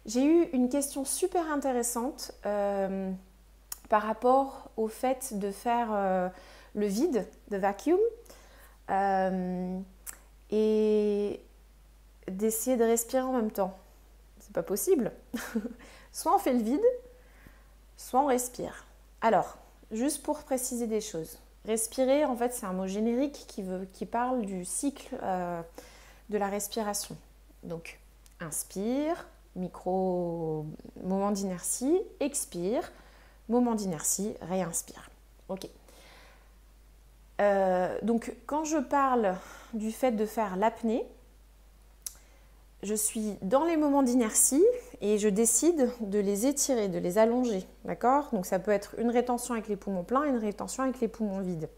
J'ai eu une question super intéressante par rapport au fait de faire le vide, de vacuum, et d'essayer de respirer en même temps. C'est pas possible. Soit on fait le vide, soit on respire. Alors, juste pour préciser des choses. Respirer, en fait, c'est un mot générique qui parle du cycle de la respiration. Donc, inspire, moment d'inertie, expire, moment d'inertie, réinspire. Ok. Donc, quand je parle du fait de faire l'apnée, je suis dans les moments d'inertie et je décide de les étirer, de les allonger, d'accord? Donc ça peut être une rétention avec les poumons pleins et une rétention avec les poumons vides.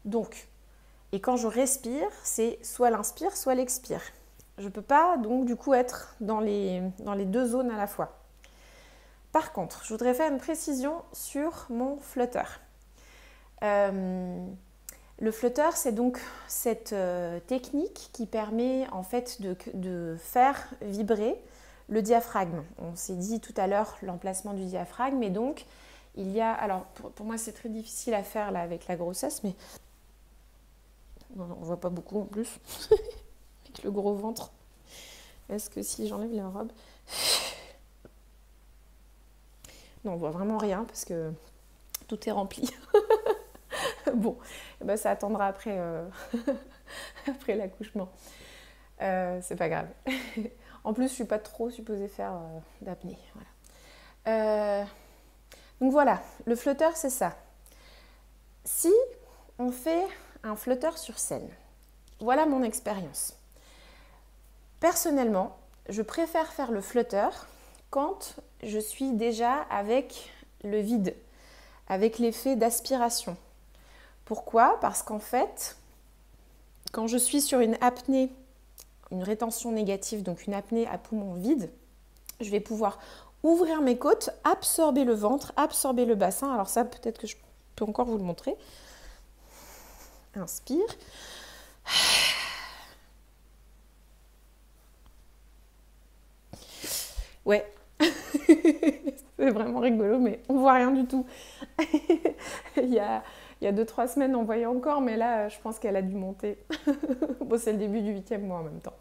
Donc, et quand je respire, c'est soit l'inspire, soit l'expire. Je ne peux pas donc du coup être dans les deux zones à la fois. Par contre, je voudrais faire une précision sur mon flotteur. Le flotteur, c'est donc cette technique qui permet en fait de faire vibrer le diaphragme. On s'est dit tout à l'heure l'emplacement du diaphragme, et donc il y a... Alors pour moi c'est très difficile à faire là avec la grossesse, mais on ne voit pas beaucoup en plus, avec le gros ventre. Est-ce que si j'enlève la robe... Non, on voit vraiment rien parce que tout est rempli. Bon, ben ça attendra après, après l'accouchement. C'est pas grave. En plus, je suis pas trop supposée faire d'apnée. Voilà. Donc voilà, le flotteur, c'est ça. Si on fait un flotteur sur scène, voilà mon expérience. Personnellement, je préfère faire le flotteur quand je suis déjà avec le vide, avec l'effet d'aspiration. Pourquoi? Parce qu'en fait, quand je suis sur une apnée, une rétention négative, donc une apnée à poumon vide, je vais pouvoir ouvrir mes côtes, absorber le ventre, absorber le bassin. Alors ça, peut-être que je peux encore vous le montrer. Inspire. Ouais, c'est vraiment rigolo, mais on voit rien du tout. il y a 2-3 semaines, on voyait encore, mais là, je pense qu'elle a dû monter. Bon, c'est le début du 8e mois en même temps.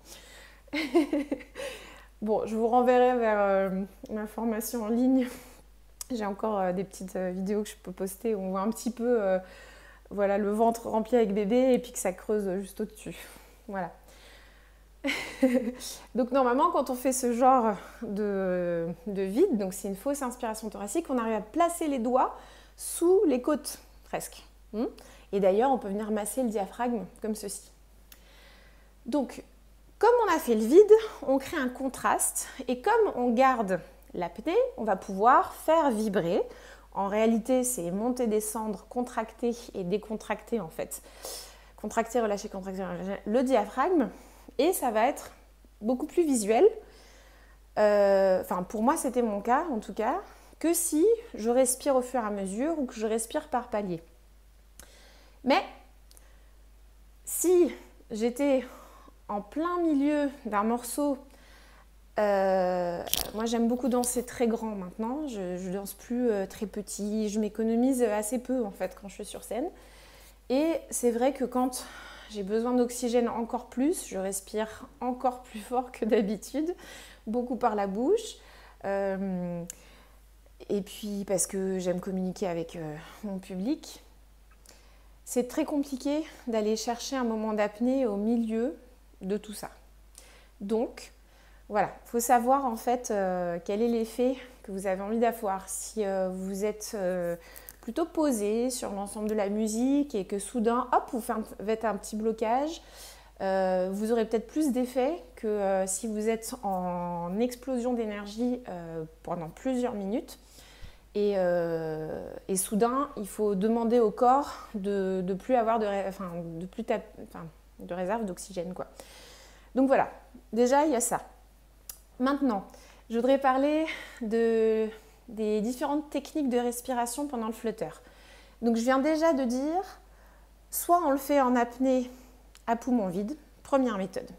Bon, je vous renverrai vers ma formation en ligne. J'ai encore des petites vidéos que je peux poster où on voit un petit peu voilà, le ventre rempli avec bébé et puis que ça creuse juste au-dessus. Voilà. Donc normalement, quand on fait ce genre de vide, donc c'est une fausse inspiration thoracique, on arrive à placer les doigts sous les côtes, presque. Et d'ailleurs, on peut venir masser le diaphragme comme ceci. Donc, comme on a fait le vide, on crée un contraste, et comme on garde l'apnée, on va pouvoir faire vibrer. En réalité, c'est monter, descendre, contracter et décontracter en fait. Contracter, relâcher, le diaphragme, et ça va être beaucoup plus visuel. Enfin, pour moi, c'était mon cas en tout cas, que si je respire au fur et à mesure ou que je respire par palier. Mais si j'étais en plein milieu d'un morceau, moi j'aime beaucoup danser très grand maintenant, je danse plus très petit, je m'économise assez peu en fait quand je suis sur scène. Et c'est vrai que quand j'ai besoin d'oxygène encore plus, je respire encore plus fort que d'habitude, beaucoup par la bouche. Et puis parce que j'aime communiquer avec mon public. C'est très compliqué d'aller chercher un moment d'apnée au milieu de tout ça. Donc, voilà, il faut savoir en fait quel est l'effet que vous avez envie d'avoir. Si vous êtes plutôt posé sur l'ensemble de la musique et que soudain, hop, vous faites un petit blocage, vous aurez peut-être plus d'effet que si vous êtes en explosion d'énergie pendant plusieurs minutes. Et soudain, il faut demander au corps de plus avoir de réserve d'oxygène, quoi. Donc voilà, déjà il y a ça. Maintenant, je voudrais parler des différentes techniques de respiration pendant le flotteur. Donc je viens déjà de dire, soit on le fait en apnée à poumon vide, première méthode.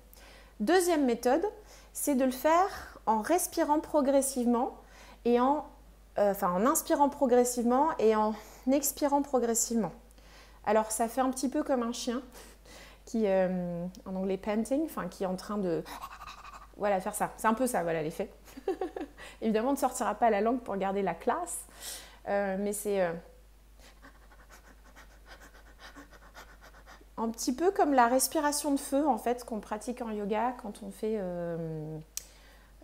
Deuxième méthode, c'est de le faire en respirant progressivement et en inspirant progressivement et en expirant progressivement. Alors ça fait un petit peu comme un chien qui, en anglais panting, qui est en train de voilà, faire ça. C'est un peu ça, voilà l'effet. Évidemment, on ne sortira pas la langue pour garder la classe, mais c'est un petit peu comme la respiration de feu en fait qu'on pratique en yoga quand on fait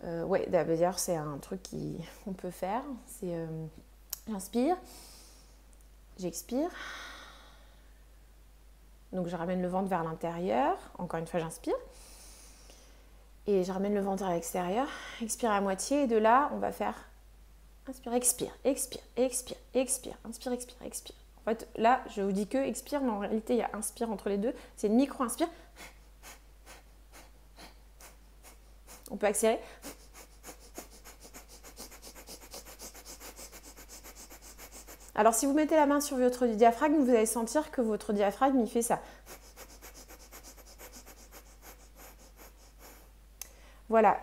ouais, d'ailleurs c'est un truc qu'on peut faire, c'est j'inspire, j'expire, donc je ramène le ventre vers l'intérieur, encore une fois j'inspire, et je ramène le ventre vers l'extérieur, expire à moitié, et de là on va faire inspire, expire, expire, expire, expire, inspire, expire, expire. En fait là je vous dis que expire, mais en réalité il y a inspire entre les deux, c'est une micro-inspire. On peut accélérer. Alors si vous mettez la main sur votre diaphragme, vous allez sentir que votre diaphragme il fait ça. Voilà.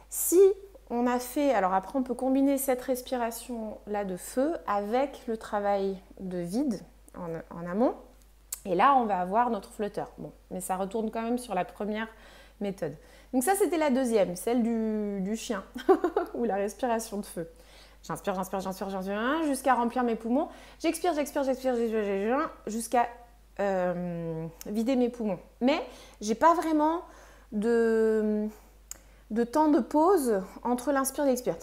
Si on a fait, alors après on peut combiner cette respiration là de feu avec le travail de vide en amont. Et là on va avoir notre flotteur. Bon, mais ça retourne quand même sur la première méthode. Donc ça c'était la deuxième, celle du chien ou la respiration de feu. J'inspire, j'inspire, j'inspire, j'inspire jusqu'à remplir mes poumons. J'expire, j'expire, j'expire, j'expire jusqu'à vider mes poumons. Mais j'ai pas vraiment de temps de pause entre l'inspire et l'expire.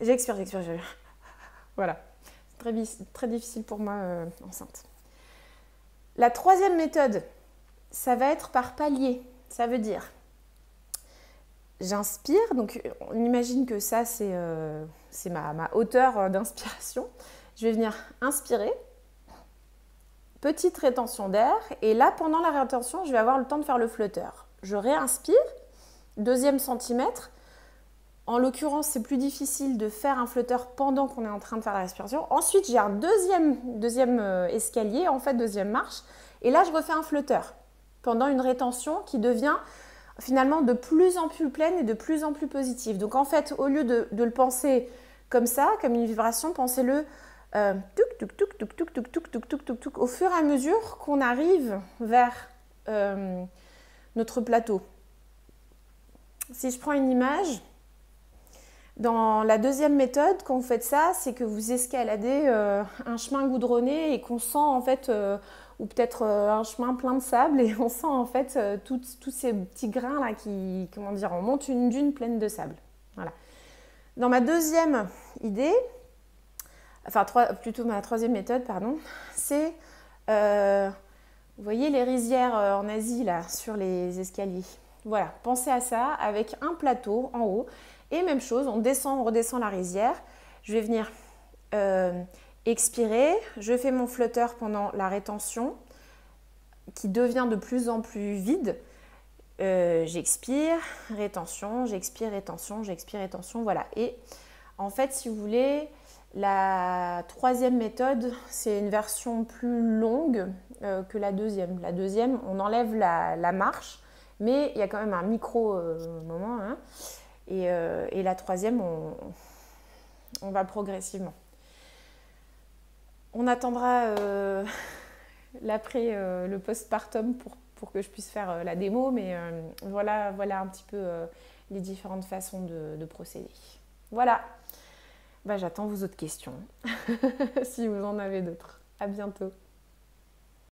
J'expire, j'expire, j'expire. Voilà. C'est très difficile pour moi enceinte. La troisième méthode, ça va être par palier. Ça veut dire, j'inspire, donc on imagine que ça c'est ma hauteur d'inspiration. Je vais venir inspirer, petite rétention d'air, et là pendant la rétention, je vais avoir le temps de faire le flotteur. Je réinspire, deuxième centimètre. En l'occurrence, c'est plus difficile de faire un flotteur pendant qu'on est en train de faire la respiration. Ensuite, j'ai un deuxième escalier, en fait, deuxième marche. Et là, je refais un flotteur pendant une rétention qui devient finalement de plus en plus pleine et de plus en plus positive. Donc, en fait, au lieu de le penser comme ça, comme une vibration, pensez-le tuk tuk tuk tuk tuk tuk tuk tuk tuk tuk tuk au fur et à mesure qu'on arrive vers notre plateau. Si je prends une image, dans la deuxième méthode, quand vous faites ça, c'est que vous escaladez un chemin goudronné et qu'on sent en fait, ou peut-être un chemin plein de sable, et on sent en fait tous ces petits grains là qui, comment dire, on monte une dune pleine de sable. Voilà. Dans ma deuxième idée, plutôt ma troisième méthode, pardon, c'est, vous voyez les rizières en Asie là, sur les escaliers. Voilà, pensez à ça avec un plateau en haut. Et même chose, on descend, on redescend la rizière. Je vais venir expirer. Je fais mon flotteur pendant la rétention qui devient de plus en plus vide. J'expire, rétention, j'expire, rétention, j'expire, rétention. Voilà. Et en fait, si vous voulez, la troisième méthode, c'est une version plus longue que la deuxième. La deuxième, on enlève la marche, mais il y a quand même un micro moment, hein. Et la troisième, on va progressivement. On attendra l'après, le postpartum pour que je puisse faire la démo, mais voilà un petit peu les différentes façons de procéder. Voilà, j'attends vos autres questions, si vous en avez d'autres. À bientôt.